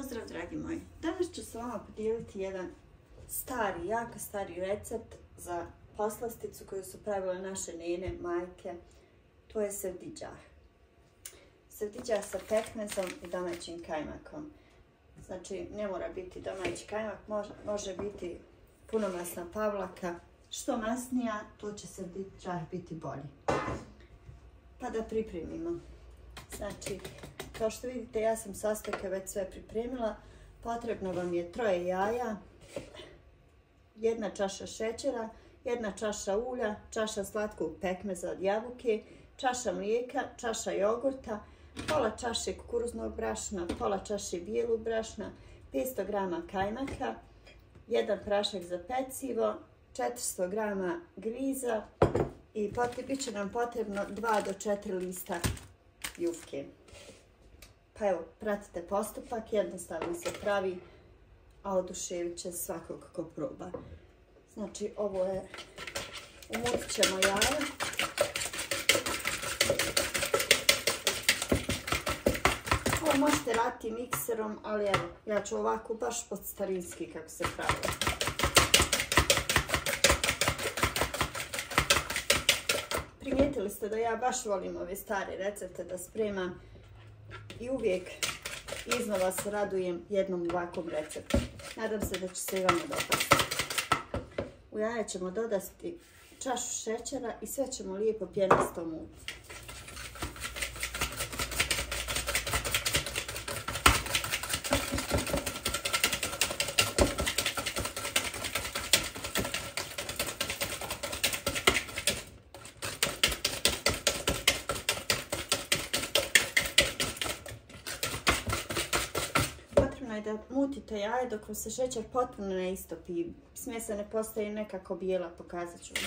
Pozdrav dragi moji, danas ću s vama podijeliti jedan stari, jako stari recept za poslasticu koju su pravile naše nene, majke. To je sevdiđah. Sevdiđah sa pekmezom i domaćim kajmakom. Znači, ne mora biti domaći kajmak, može biti punomasna pavlaka. Što masnija, to će sevdiđah biti bolji. Pa da pripremimo. Znači, kao što vidite, ja sam sastojke već sve pripremila. Potrebno vam je 3 jaja, 1 čaša šećera, 1 čaša ulja, čaša slatkog pekmeza od jabuke, čaša mlijeka, čaša jogurta, pola čaše kukuruznog brašna, pola čaše bijelog brašna, 500 g kajmaka, 1 prašak za pecivo, 400 g griza i bit će nam potrebno 2 do 4 lista jufke. Pa evo, pratite postupak, jednostavno se pravi, a oduševit će svakog ko proba. Znači, ovo je, umutit ćemo jaja. Ovo možete raditi mikserom, ali evo, ja ću ovako baš pod starinski kako se pravi. Primijetili ste da ja baš volim ove stare recepte da spremam i uvijek iznova se radujem jednom ovakvom receptu. Nadam se da će se i vama dopasti. U jaje ćemo dodati čašu šećera i sve ćemo lijepo pjenasto umutiti. Da mutite jaje dok vam se šećer potpuno ne istopi. Smjesa ne postaje nekako bijela, pokazat ću vam.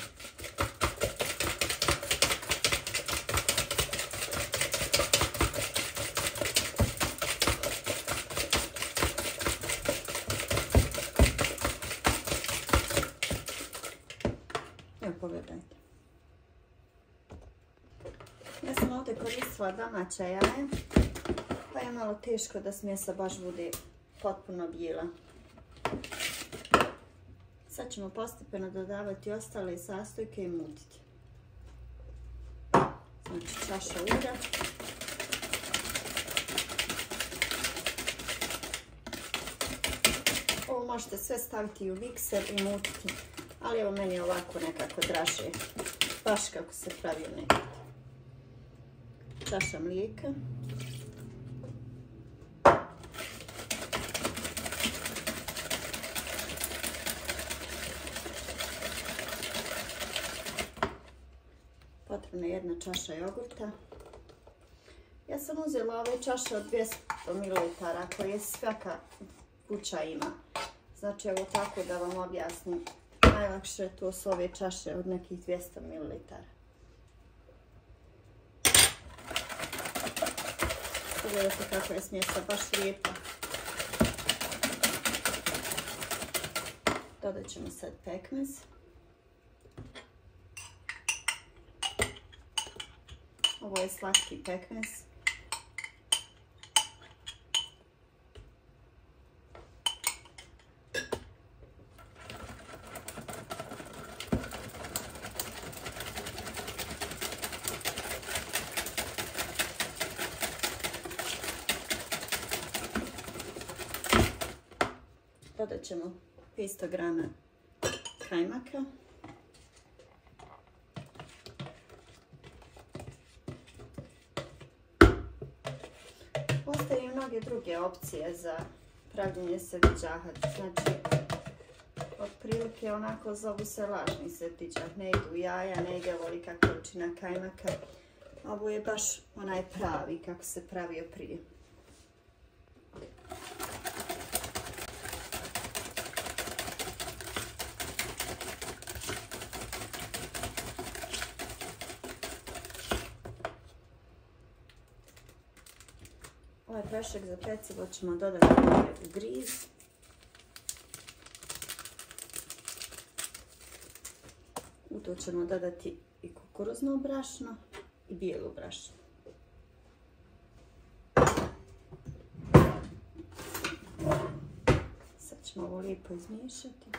Evo, pogledajte. Ja sam ovdje koristila domaća jaja, pa je malo teško da smjesa baš bude potpuno bijela. Sad ćemo postepeno dodavati ostale sastojke i mutiti. Znači, čaša ulja. Ovo možete sve staviti u mikser i mutiti, ali evo meni je ovako nekako draže, baš kako se pravi nekad. Čaša mlijeka. Potrebna je 1 čaša jogurta. Ja sam uzela ove čaše od 200 ml koje svaka kuća ima. Znači, evo tako da vam objasnim. Najlakše to su ove čaše od nekih 200 ml. Pogledajte kako je smjesa, baš lijepa. Dodat ćemo sad pekmez. Ovo je slatki pekmez. Dodat ćemo 500 g kajmaka. Postoje i mnoge druge opcije za pravljenje sevdiđaha. Znači, otprilike onako zovu se lažni sevdiđah. Ne idu jaja, ne ide ovolika količina kajmaka. Ovo je baš onaj pravi kako se pravio prije. Ovaj prašak za pecivo ćemo dodati u griz. U to ćemo dodati i kukuruzno brašno i bijelo brašno. lijepo izmiješati.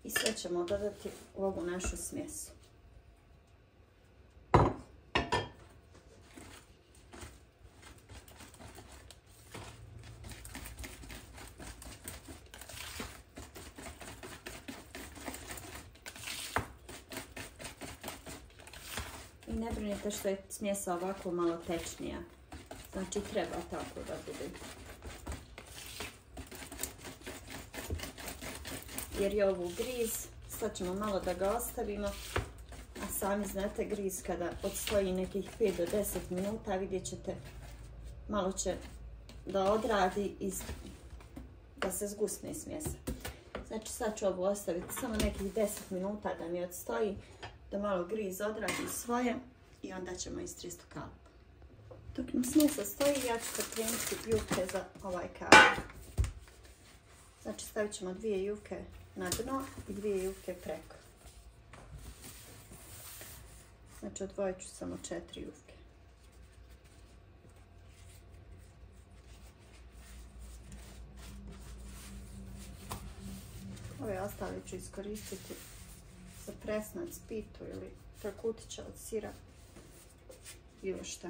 I sve ćemo dodati u ovu našu smjesu. I ne brinite što je smjesa ovako malo tečnija. Znači treba tako da bude. Jer je ovo griz, sad ćemo malo da ga ostavimo. A sami znate, griz kada odstoji nekih 5 do 10 minuta, vidjet ćete, malo će da odradi i da se zgusne smjesa. Znači sad ću ovo ostaviti samo nekih 10 minuta da mi odstoji, da malo griz odradi svoje i onda ćemo istresti u kalup. Dok mi smjesa stoji, ja ću pripremiti jufke za ovaj kalup. Znači stavit ćemo 2 jufke na dno i 2 jufke preko. Znači odvojit ću samo 4 jufke. Ove ostale ću iskoristiti za presnac, pitu ili trkutića od sira ili šta.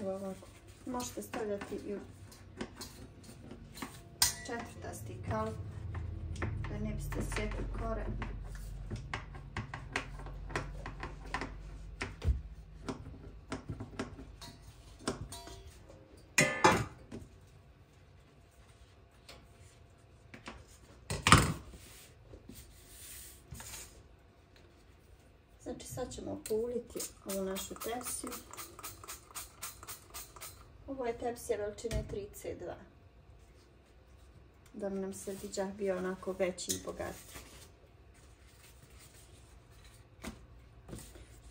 Evo ovako. Možete stavljati i u četvrtasti kalup da ne biste sjekli kore. Znači sad ćemo pouliti ovu našu tepsiju. Ovo je tepsija veličine 3C2. Da bi nam srediđak bio onako veći i bogatiji.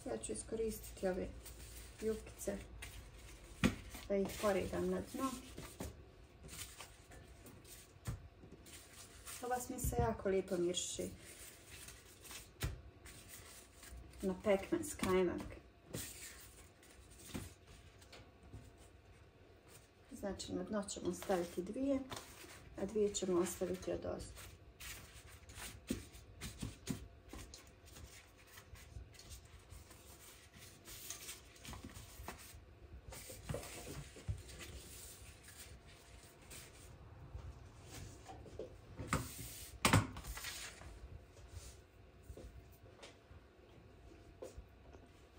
Ja ću iskoristiti ove jufkice da ih poredam na dno. Ova smjesa jako lijepo miriši na pekmez, kajmak. Znači na dno ćemo staviti 2, a 2 ćemo ostaviti od ozgo.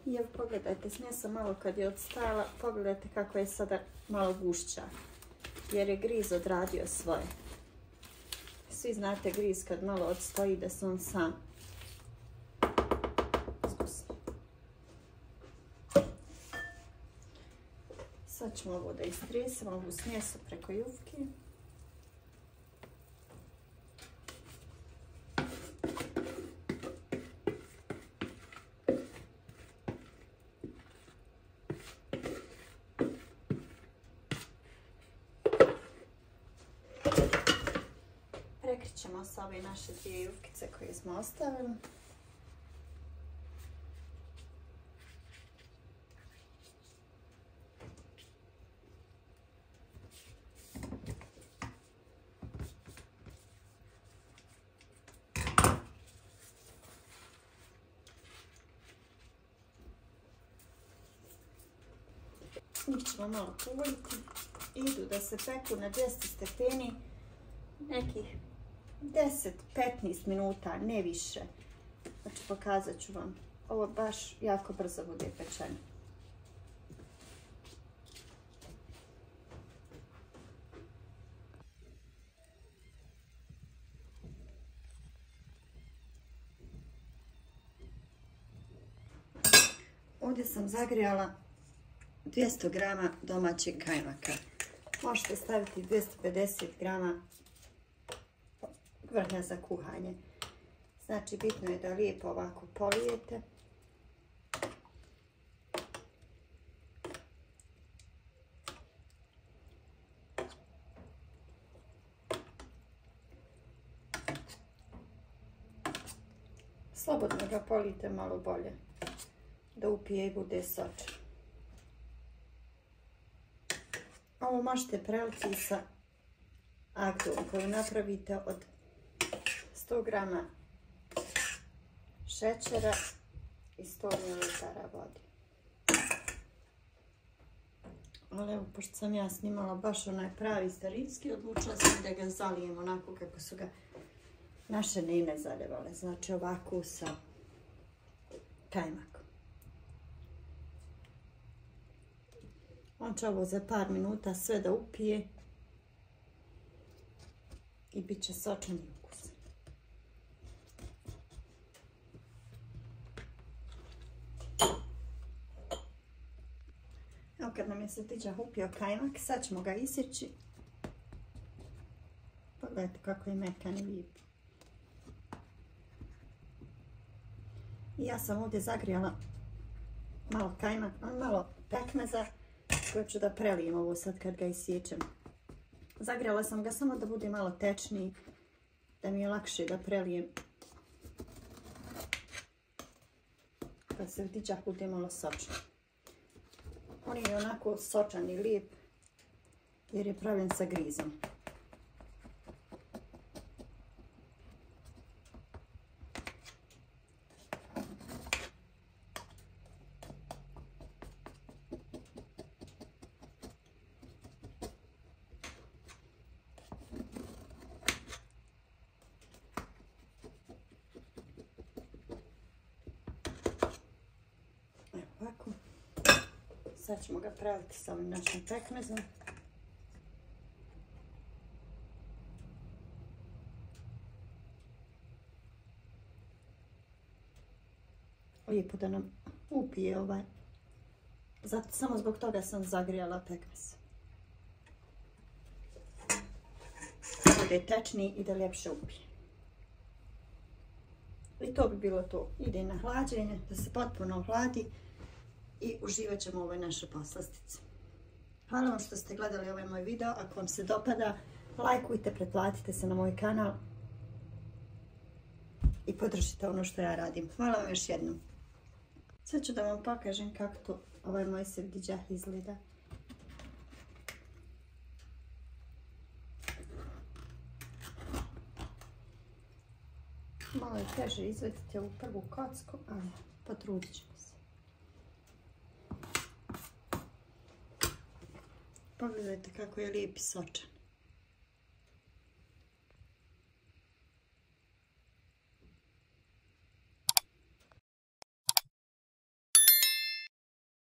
I evo pogledajte, smjesa malo kad je odstajala, pogledajte kako je sada malo gušća, jer je griz odradio svoje. Svi znate griz kad malo odstoji da se on sam zgusne. Sad ćemo ovo da istresemo, ovu smjesu preko jufke. Prekrićemo sa ove naše 2 jufkice koje smo ostavili. Njih ćemo malo povoljiti. Idu da se peku na 200 stepeni nekih 10-15 minuta, ne više. Znači pokazat ću vam. Ovo baš jako brzo bude pečeno. Ovdje sam zagrijala 200 grama domaćeg kajmaka. Možete staviti 250 grama vrhnja za kuhanje. Znači, bitno je da lijepo ovako polijete. Slobodno ga polijete malo bolje, da upije i bude sočan. Ovo možete preliti sa agdom koju napravite od 100 grama šećera i 100 ml vode. Ali evo, pošto sam ja snimala baš onaj pravi starinski, odlučila sam da ga zalijem onako kako su ga naše nene zaljevale. Znači ovako sa kajmakom. On će ovo za par minuta sve da upije i bit će sočan i ukusan. Evo kad nam je srediđah upio kajmak, sad ćemo ga isjeći. Pogledajte kako je mekan i lijep. I ja sam ovdje zagrijala malo pekmeza koje ću da prelijem ovo sad kad ga isječem. Zagrijala sam ga samo da bude malo tečniji, da mi je lakše da prelijem. Da srediđah bude malo sočan. On je onako sočan i lijep jer je pravljen sa grizom. Ovako. Sad ćemo ga praviti sa ovim našim pekmezom. Lijepo da nam upije ovaj. Samo zbog toga sam zagrijala pekmez. Da bude tečniji i da ljepše upije. I to bi bilo to. Ide na hlađenje, da se potpuno ohladi i uživat ćemo u ovoj našoj poslastici. Hvala vam što ste gledali ovaj moj video. Ako vam se dopada, lajkujte, pretplatite se na moj kanal i podržite ono što ja radim. Hvala vam još jednom. Sad ću da vam pokažem kako to ovaj moj srediđah izgleda. Malo je teže izvediti ovu prvu kocku, ali potrudit ćemo se. Pogledajte kako je lijep i sočan.